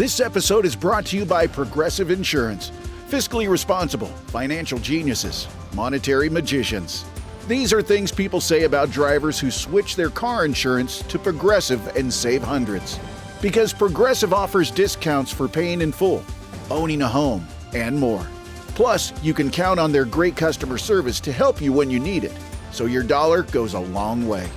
This episode is brought to you by Progressive Insurance. Fiscally responsible, financial geniuses, monetary magicians. These are things people say about drivers who switch their car insurance to Progressive and save hundreds. Because Progressive offers discounts for paying in full, owning a home, and more. Plus, you can count on their great customer service to help you when you need it, so your dollar goes a long way.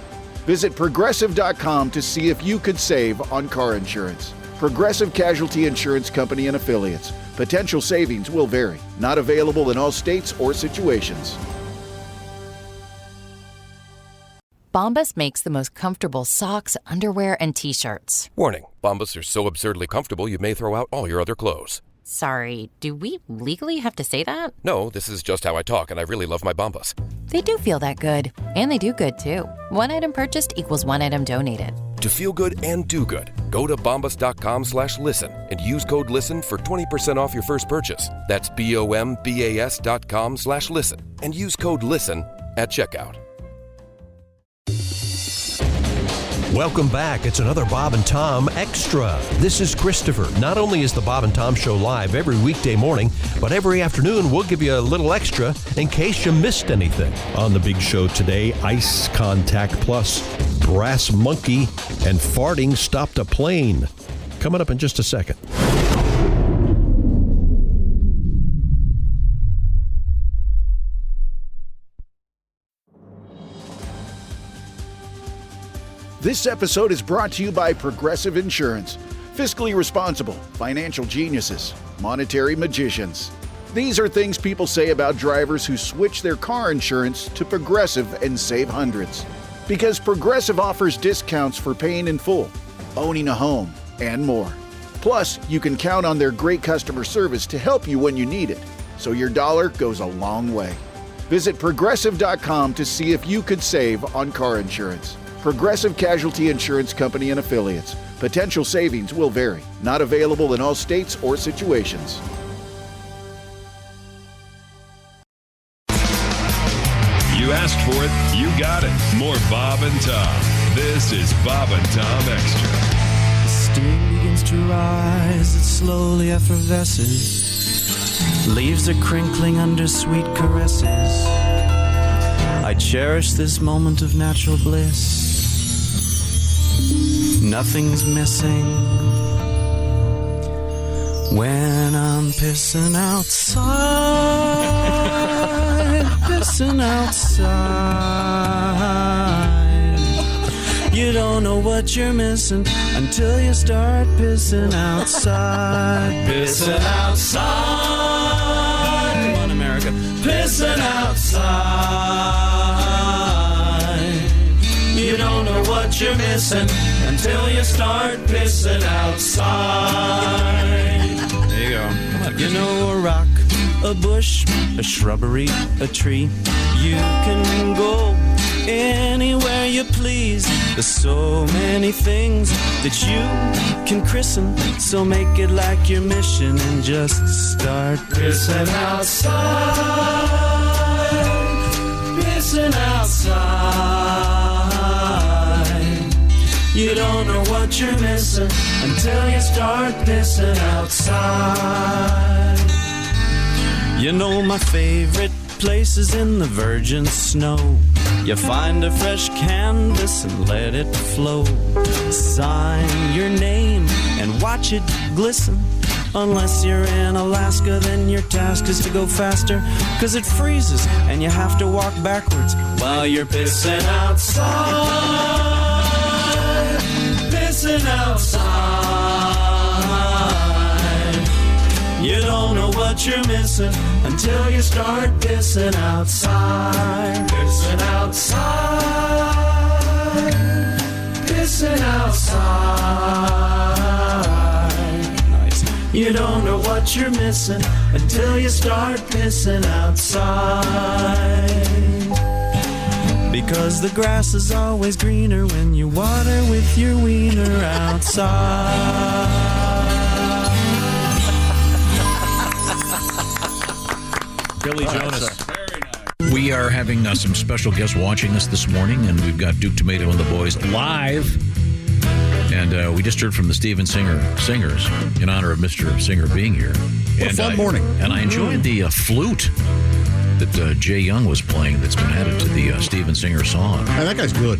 Visit Progressive.com to see if you could save on car insurance. Progressive Casualty Insurance Company and Affiliates. Potential savings will vary. Not available in all states or situations. Bombas makes the most comfortable socks, underwear, and T-shirts. Warning, Bombas are so absurdly comfortable you may throw out all your other clothes. Sorry, do we legally have to say that? No, this is just how I talk, and I really love my Bombas. They do feel that good. And they do good, too. One item purchased equals one item donated. To feel good and do good, go to bombas.com/listen and use code LISTEN for 20% off your first purchase. That's BOMBAS.com/listen and use code LISTEN at checkout. Welcome back. It's another Bob and Tom Extra. This is Christopher. Not only is the Bob and Tom Show live every weekday morning, but every afternoon we'll give you a little extra in case you missed anything. On the big show today, Ice Contact Plus, Brass Monkey, and Farting Stopped a Plane. Coming up in just a second. This episode is brought to you by Progressive Insurance. Fiscally responsible, financial geniuses, monetary magicians. These are things people say about drivers who switch their car insurance to Progressive and save hundreds. Because Progressive offers discounts for paying in full, owning a home, and more. Plus, you can count on their great customer service to help you when you need it, so your dollar goes a long way. Visit Progressive.com to see if you could save on car insurance. Progressive Casualty Insurance Company and Affiliates. Potential savings will vary. Not available in all states or situations. You asked for it, you got it. More Bob and Tom. This is Bob and Tom Extra. The steam begins to rise, it slowly effervesces. Leaves are crinkling under sweet caresses. I cherish this moment of natural bliss. Nothing's missing when I'm pissing outside, pissing outside. You don't know what you're missing until you start pissing outside, pissing outside. Come on, America, pissing outside. You don't know what you're missing until you start pissing outside. There you go. You know, a rock, a bush, a shrubbery, a tree. You can go anywhere you please. There's so many things that you can christen. So make it like your mission and just start pissing outside. Pissing outside. You don't know what you're missing until you start pissing outside. You know my favorite place is in the virgin snow. You find a fresh canvas and let it flow. Sign your name and watch it glisten. Unless you're in Alaska, then your task is to go faster, 'cause it freezes and you have to walk backwards while you're pissing outside. Pissing outside. You don't know what you're missing until you start pissing outside. Pissing outside. Pissing outside. Nice. You don't know what you're missing until you start pissing outside. Because the grass is always greener when you water with your wiener outside. Billy Jonas. Very nice. We are having some special guests watching us this morning, and we've got Duke Tomato and the boys live And we just heard from the Steven Singers in honor of Mr. Singer being here. What a fun morning. And I enjoyed the flute that Jay Young was playing that's been added to the Steven Singer song. Hey, that guy's good.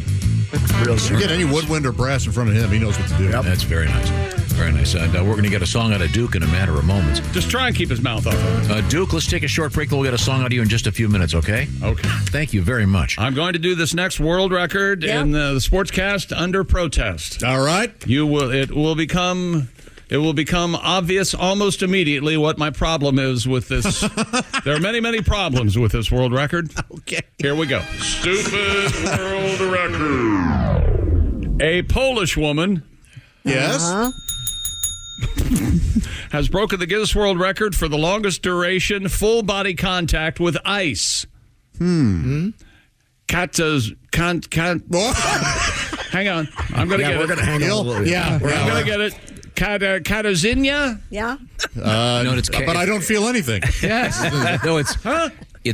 You get any woodwind or brass in front of him, he knows what to do. Yep. That's very nice. Very nice. And we're going to get a song out of Duke in a matter of moments. Just try and keep his mouth off of it. Duke, let's take a short break. We'll get a song out of you in just a few minutes, okay? Okay. Thank you very much. I'm going to do this next world record in the Sportscast under protest. All right. It will become obvious almost immediately what my problem is with this. There are many, many problems with this world record. Okay. Here we go. Stupid world record. A Polish woman. Yes. Has broken the Guinness World Record for the longest duration full body contact with ice. Hang on. I'm going to get it. We're going to hang on. Yeah. I'm going to get it. Katazinia? Yeah. No, it's but I don't feel anything. Yes. No, it's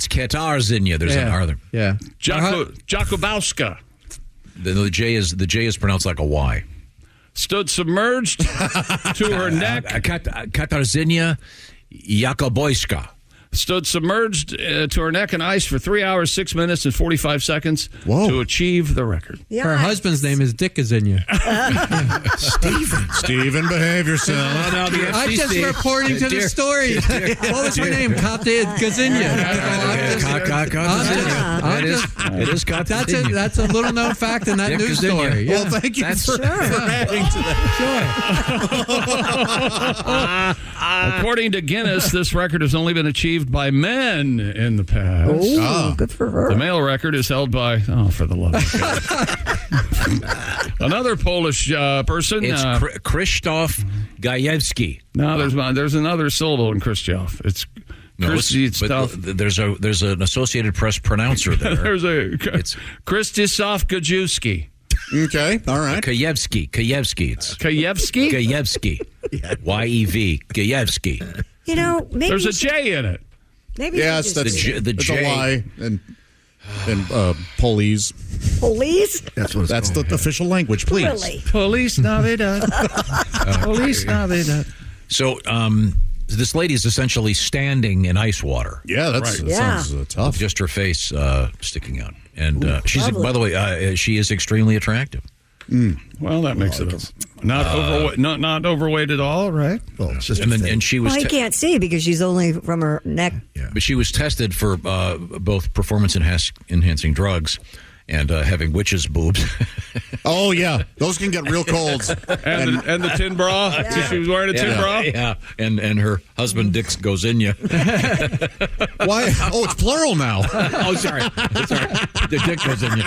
Katarzynia. There's an R there. Yeah. Jakubowska. The J is pronounced like a Y. Stood submerged to her neck. Katarzynia Jakubowska. Stood submerged to her neck in ice for 3 hours, 6 minutes, and 45 seconds to achieve the record. Yeah. Her husband's name is Dick Kazinia. Steven, behave yourself. No, the FCC. I'm just reporting to the story. What was her name? Kate Kazinia. It is Katarzynia. That's a little known fact in that news story. Well, thank you for adding to that. Sure. According to Guinness, this record has only been achieved by men in the past. Oh, good for her. The male record is held by, for the love of God. Another Polish person. It's Krzysztof Gajewski. No, there's another syllable in Krzysztof. It's there's an Associated Press pronouncer there. There's it's Krzysztof Gajewski. Okay, all right. Gajewski. It's Gajewski? Gajewski. Y-E-V. Gajewski. You know, maybe there's a J in it. Maybe yes, that's the J. A Y and police. Police? That's the official language, please. Really? Police Navidad. Police Navidad. So, this lady is essentially standing in ice water. Yeah, that sounds tough. Just her face sticking out. And she's, by the way, she is extremely attractive. Well, that makes it not overweight at all, right? Well, it's just and she was. Well, I can't see because she's only from her neck. Yeah. But she was tested for both performance enhancing drugs and having witches' boobs. Oh yeah, those can get real cold. and the tin bra. Yeah. She was wearing a tin bra. Yeah, and her husband Dick goes in you. Why? Oh, it's plural now. Oh, sorry. The Dick goes in you.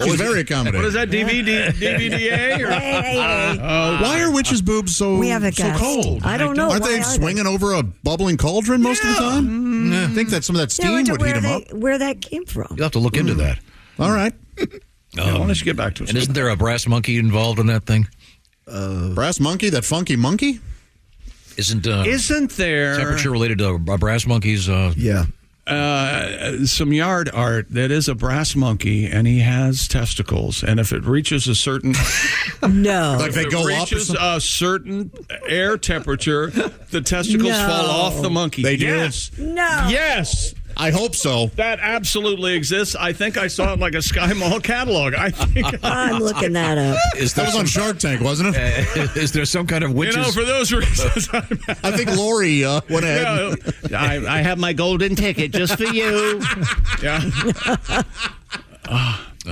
She's very accommodating. What is that? DVDA? Or? Hey. Why are witches' boobs so cold? I don't know. Aren't they swinging over a bubbling cauldron most of the time? I think that some of that steam would heat them up. Where that came from? You'll have to look into that. All right. Why don't you get back to us? And isn't there a brass monkey involved in that thing? Brass monkey? That funky monkey? Isn't there temperature related to brass monkeys? Yeah. Some yard art that is a brass monkey, and he has testicles, and if it reaches a certain like they go up, reaches a certain air temperature, the testicles fall off the monkey. They do? Yes. No. Yes. I hope so. That absolutely exists. I think I saw it like a Sky Mall catalog. I'm looking that up. That was on Shark Tank, wasn't it? Is there some kind of witches? For those reasons. I think Lori went ahead. I have my golden ticket just for you. Yeah.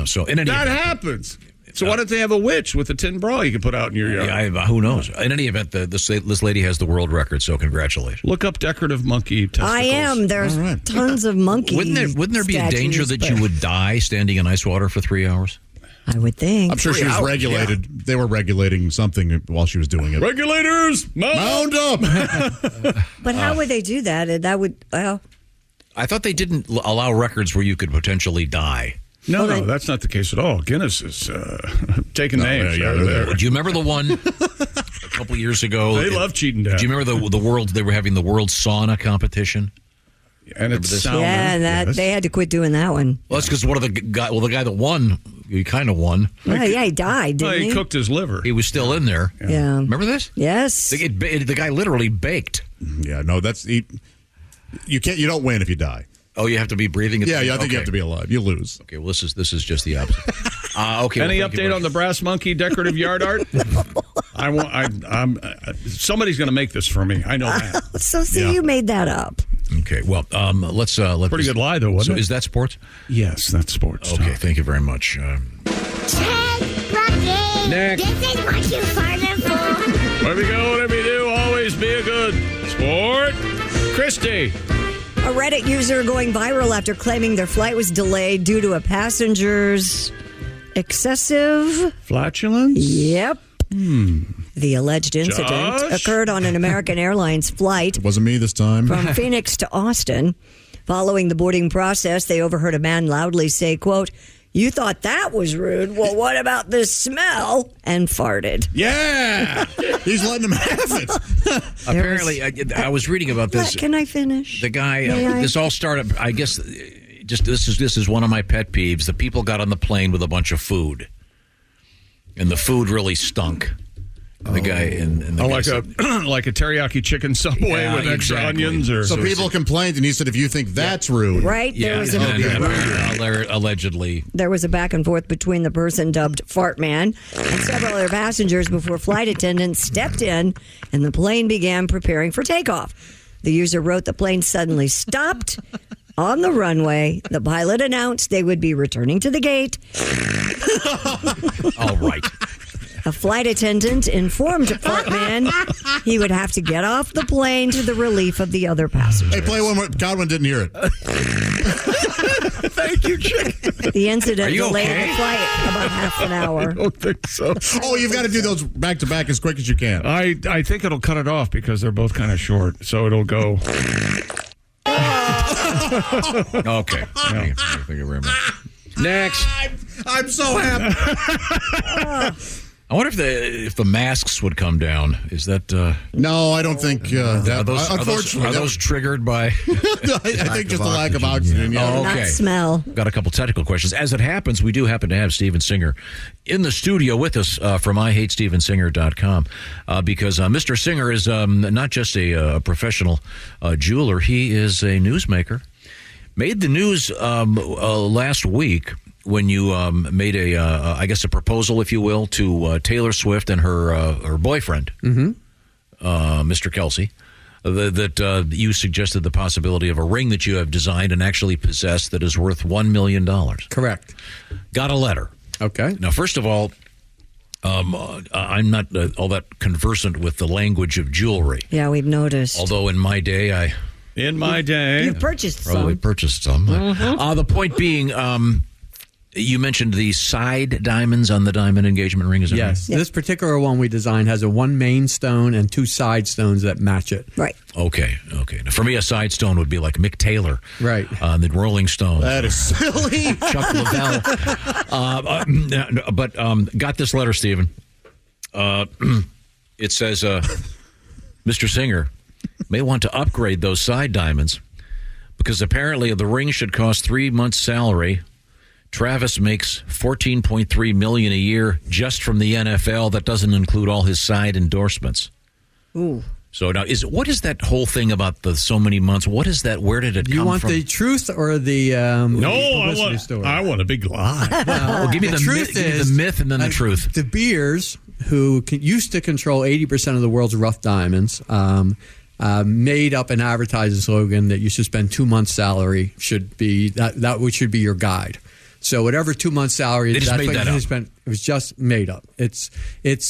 So in any that event, happens. So why don't they have a witch with a tin bra you can put out in your yard? Yeah, who knows? In any event, this lady has the world record, so congratulations. Look up decorative monkey testicles. I am. There's tons of monkeys. Wouldn't there be a danger that you would die standing in ice water for 3 hours? I would think. I'm sure she was regulated. Yeah. They were regulating something while she was doing it. Regulators, mount up! But how would they do that? That would, well... I thought they didn't allow records where you could potentially die. No, that's not the case at all. Guinness is taking names. Do you remember the one a couple years ago? They love cheating death. Do you remember the world? They were having the world sauna competition. And it's they had to quit doing that one. Well, that's because one of the guy that won he kind of won. Yeah, he died, didn't he cooked his liver. He was still in there. Yeah. Remember this? Yes. The guy literally baked. Yeah, no, you don't win if you die. Oh, you have to be breathing? Yeah, I think you have to be alive. You lose. Okay, well, this is just the opposite. Okay. Any update on the brass monkey decorative yard art? Somebody's going to make this for me. I know that. So you made that up. Okay, well, let's pretty good lie, though, wasn't it? Is that sports? Yes, that's sports. Okay, thank you very much. Next. This is what you farted for. Wherever you go, whatever you do, always be a good sport. Christy. A Reddit user going viral after claiming their flight was delayed due to a passenger's excessive flatulence? Yep. The alleged incident occurred on an American Airlines flight. It wasn't me this time. From Phoenix to Austin. Following the boarding process, they overheard a man loudly say, quote, "You thought that was rude. Well, what about this smell?" And farted. Yeah. He's letting him have it. Apparently, I was reading about this. Can I finish? The guy, this all started, I guess, this is one of my pet peeves. The people got on the plane with a bunch of food. And the food really stunk. The guy like a teriyaki chicken Subway with extra onions, or so people complained, and he said, "If you think that's rude, right?" Yeah, allegedly. There was a back and forth between the person dubbed Fart Man and several other passengers before flight attendants stepped in, and the plane began preparing for takeoff. The user wrote the plane suddenly stopped on the runway. The pilot announced they would be returning to the gate. All right. A flight attendant informed Fartman he would have to get off the plane to the relief of the other passengers. Hey, play one more. Godwin didn't hear it. Thank you, Chick. The incident delayed the flight about half an hour. I don't think so. Oh, you've got to do those back to back as quick as you can. I think it'll cut it off because they're both kind of short, so it'll go. Okay. Thank you very much. Next. I'm so happy. I wonder if the masks would come down. Is that no? I don't think that. Unfortunately, are those triggered by? I think just the lack of oxygen. Yeah. Oh, okay. Not smell. Got a couple technical questions. As it happens, we do happen to have Steven Singer in the studio with us from IHateStevenSinger.com because Mr. Singer is not just a professional jeweler. He is a newsmaker. Made the news last week when you made I guess a proposal, if you will, to Taylor Swift and her boyfriend, Mr. Kelsey, that you suggested the possibility of a ring that you have designed and actually possess that is worth $1 million. Correct. Got a letter. Okay. Now, first of all, I'm not all that conversant with the language of jewelry. Yeah, we've noticed. Although in my day, you've purchased probably some. purchased some. The point being, you mentioned the side diamonds on the diamond engagement ring. Is that yes. right? This particular one we designed has a one main stone and two side stones that match it. Right. Okay. Now, for me, a side stone would be like Mick Taylor, right? The Rolling Stones. That is silly. Chuck Leavell. But got this letter, Stephen. It says, Mr. Singer may want to upgrade those side diamonds because apparently the ring should cost 3 months' salary. Travis makes $14.3 million a year just from the NFL. That doesn't include all his side endorsements. Ooh. So now, what is that whole thing about the so many months? What is that? Where did it come from? You want the truth or the publicity story? I want a big lie. Well, give me the myth and then the truth. De Beers, who used to control 80% of the world's rough diamonds, made up an advertising slogan that you should spend 2 months' salary should be that should be your guide. So whatever 2 months' salary they just that's made what that you up. spent. It was just made up. It's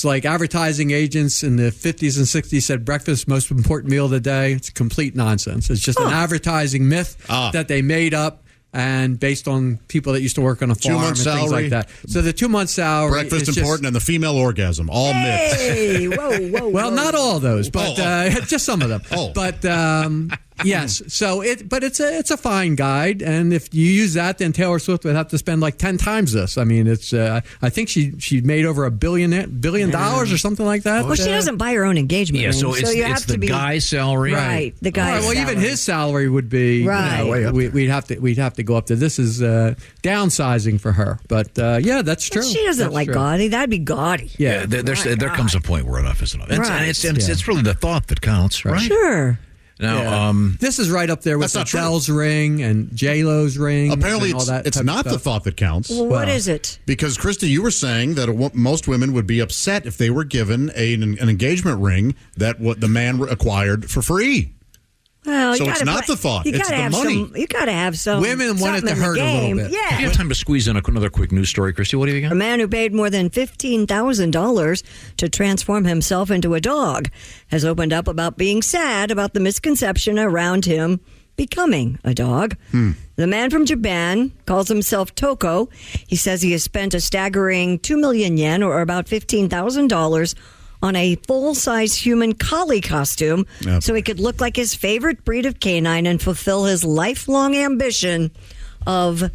like advertising agents in the 50s and 60s said breakfast most important meal of the day. It's complete nonsense. It's just an advertising myth that they made up and based on people that used to work on a farm 2 months' and things salary. like that. So the 2 months' salary, breakfast important, and the female orgasm, all myths. Hey, whoa. Well, not all those, but just some of them. Oh. But Yes. So it's a fine guide, and if you use that, then Taylor Swift would have to spend like 10 times this. I mean, it's I think she made over $1 billion or something like that. Well, she doesn't buy her own engagement ring. So you it's the guy's salary, right? The guy's well, salary. even his salary would be right. way up. We'd have to go up to. This is downsizing for her, but yeah, that's true. But she doesn't like gaudy. That'd be gaudy. Yeah, there comes a point where enough is enough. And it's really the thought that counts, right? Sure. Now, this is right up there with Adele's ring and J-Lo's ring. Apparently, and all that it's not the thought that counts. Well, what is it? Because, Krista, you were saying that most women would be upset if they were given an engagement ring that the man acquired for free. Well, so it's not the thought; it's the money. You got to have some. Women want it to hurt a little bit. Yeah. Do you have time to squeeze in another quick news story, Christy? What do you got? A man who paid more than $15,000 to transform himself into a dog has opened up about being sad about the misconception around him becoming a dog. The man from Japan calls himself Toko. He says he has spent a staggering 2 million yen, or about $15,000, on a full-size human collie costume so he could look like his favorite breed of canine and fulfill his lifelong ambition of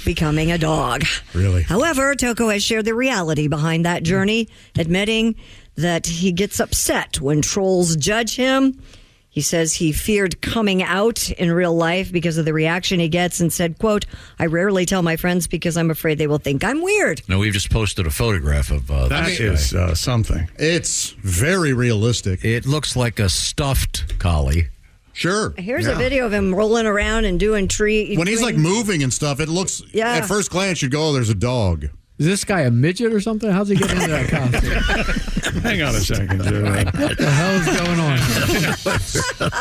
becoming a dog. Really? However, Toko has shared the reality behind that journey, admitting that he gets upset when trolls judge him. He says he feared coming out in real life because of the reaction he gets and said, quote, "I rarely tell my friends because I'm afraid they will think I'm weird." No, we've just posted a photograph of that is something. It's very realistic. It looks like a stuffed collie. Sure. Here's a video of him rolling around and doing When he's like moving and stuff, it looks, at first glance, you'd go, oh, there's a dog. Is this guy a midget or something? How's he get into that costume? Hang on a second, Joe. What the hell is going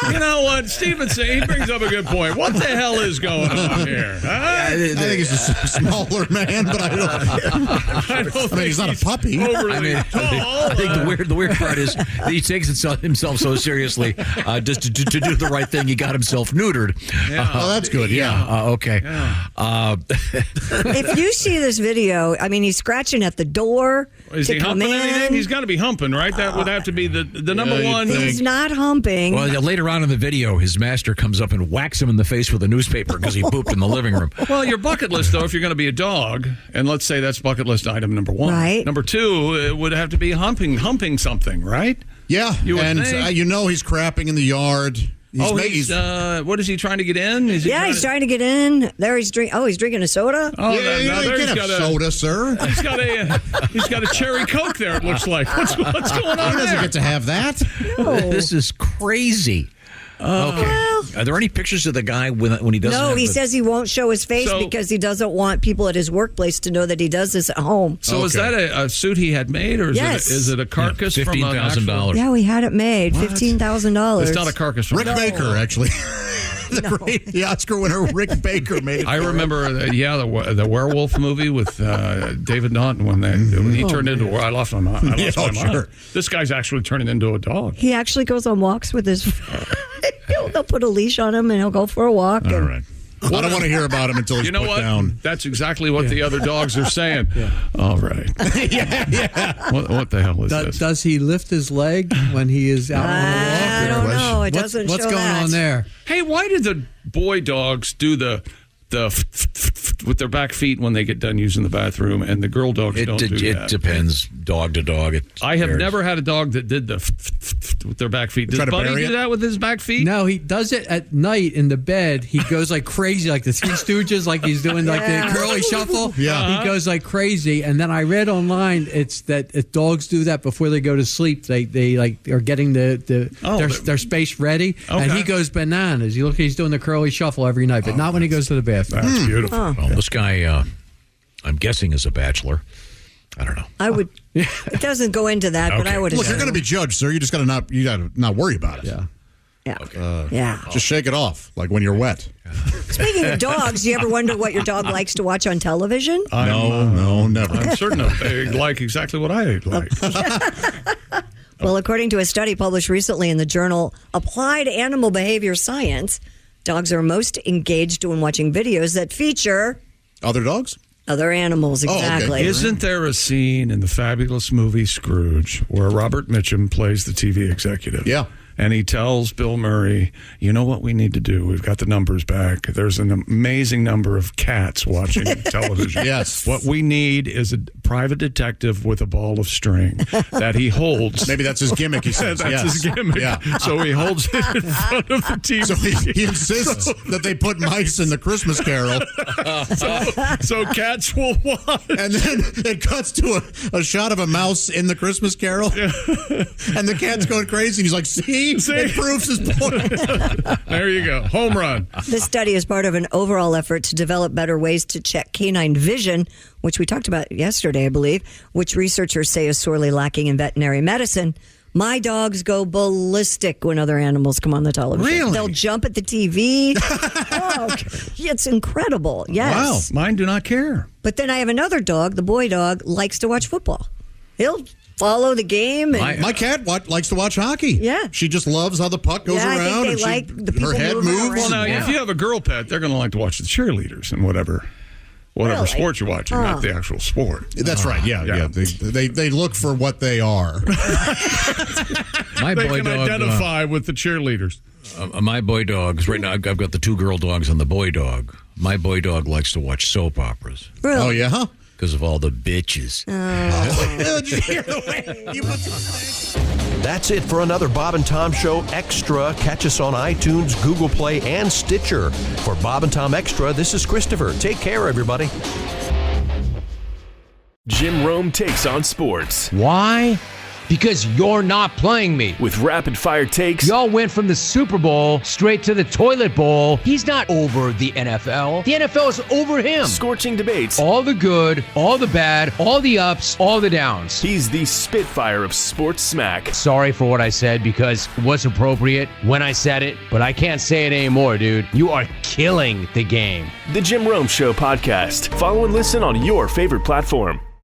on? You know what? Stevenson, he brings up a good point. What the hell is going on here? Huh? I think he's a smaller man, but I don't think he's not a puppy. I think the weird part is that he takes himself so seriously. Just to do the right thing, he got himself neutered. Yeah. Oh, that's good. Yeah. Okay. Yeah. If you see this video, I mean, he's scratching at the door. Is he humping anything? He's got to be humping, right? That would have to be the number one. He's not humping. Well, later on in the video, his master comes up and whacks him in the face with a newspaper because he pooped in the living room. Well, your bucket list, though, if you're going to be a dog, and let's say that's bucket list item number one. Right. Number two, it would have to be humping something, right? Yeah, he's crapping in the yard. What is he trying to get in? He's trying to get in. There he's drinking. Oh, he's drinking a soda. Oh, you can't have soda, sir. He's got a cherry Coke there. It looks like. What's going on? He doesn't get to have that. No. This is crazy. Okay. Well, are there any pictures of the guy when he doesn't? No, he says he won't show his face because he doesn't want people at his workplace to know that he does this at home. So is that a suit he had made, or is it a carcass from $15,000? Yeah, we had it made. $15,000. It's not a carcass from Rick Baker, actually. The Oscar winner Rick Baker made it. I remember, the werewolf movie with David Naughton when he turned into. I lost my mind. Sure. This guy's actually turning into a dog. He actually goes on walks with his. They'll put a leash on him and he'll go for a walk. All right. Well, I don't want to hear about him until he's put down. That's exactly what the other dogs are saying. All right. Yeah. What the hell is this? Does he lift his leg when he is out on a walk? I don't know. It doesn't show What's going on there? Hey, why did the boy dogs do the with their back feet when they get done using the bathroom, and the girl dogs don't do that? It depends, dog to dog. I have never had a dog that did the with their back feet. Does Buddy do that with his back feet? No, he does it at night in the bed. He goes like crazy, like the Three Stooges, like he's doing like the curly shuffle. Yeah. He goes like crazy. And then I read online it's that if dogs do that before they go to sleep, they like are getting their space ready. Okay. And he goes bananas. You look, he's doing the curly shuffle every night, but not when he goes to the bathroom. That's beautiful. Well, this guy, I'm guessing, is a bachelor. I don't know. I would. It doesn't go into that, but I would. Look, you're going to be judged, sir. You just got to not worry about it. Yeah. Yeah. Okay. Just shake it off, like when you're wet. Speaking of dogs, do you ever wonder what your dog likes to watch on television? No, never. I'm certain they like exactly what I like. Well, according to a study published recently in the journal Applied Animal Behavior Science, dogs are most engaged when watching videos that feature other dogs? Other animals, exactly. Oh, okay. Isn't there a scene in the fabulous movie Scrooge where Robert Mitchum plays the TV executive? Yeah. and he tells Bill Murray, you know what we need to do? We've got the numbers back. There's an amazing number of cats watching television. Yes. What we need is a private detective with a ball of string that he holds. Maybe that's his gimmick, he says. That's his gimmick. Yeah. So he holds it in front of the TV. So he insists that they put mice in the Christmas Carol. So cats will watch. And then it cuts to a shot of a mouse in the Christmas Carol. And the cat's going crazy. And he's like, see? It proves his point. There you go. Home run. This study is part of an overall effort to develop better ways to check canine vision, which we talked about yesterday, I believe, which researchers say is sorely lacking in veterinary medicine. My dogs go ballistic when other animals come on the television. Really? They'll jump at the TV. Oh, it's incredible. Yes. Wow. Mine do not care. But then I have another dog, the boy dog, likes to watch football. He'll follow the game. And my cat likes to watch hockey. Yeah. She just loves how the puck goes around. I think they like the people her head moving moves. around. Well, now, if you have a girl pet, they're going to like to watch the cheerleaders and whatever Really? sport you're watching, not the actual sport. That's right. Yeah. They look for what they are. My They boy can dog identify with the cheerleaders. my boy dogs right now. I've got the 2 girl dogs and the boy dog. My boy dog likes to watch soap operas. Really? Oh, yeah? Huh? Because of all the bitches. Did you hear the way you put That's it for another Bob and Tom Show Extra. Catch us on iTunes, Google Play, and Stitcher. For Bob and Tom Extra, this is Christopher. Take care, everybody. Jim Rome takes on sports. Why? Because you're not playing me. With rapid fire takes. Y'all went from the Super Bowl straight to the toilet bowl. He's not over the NFL. The NFL is over him. Scorching debates. All the good, all the bad, all the ups, all the downs. He's the Spitfire of sports smack. Sorry for what I said because it was appropriate when I said it, but I can't say it anymore, dude. You are killing the game. The Jim Rome Show podcast. Follow and listen on your favorite platform.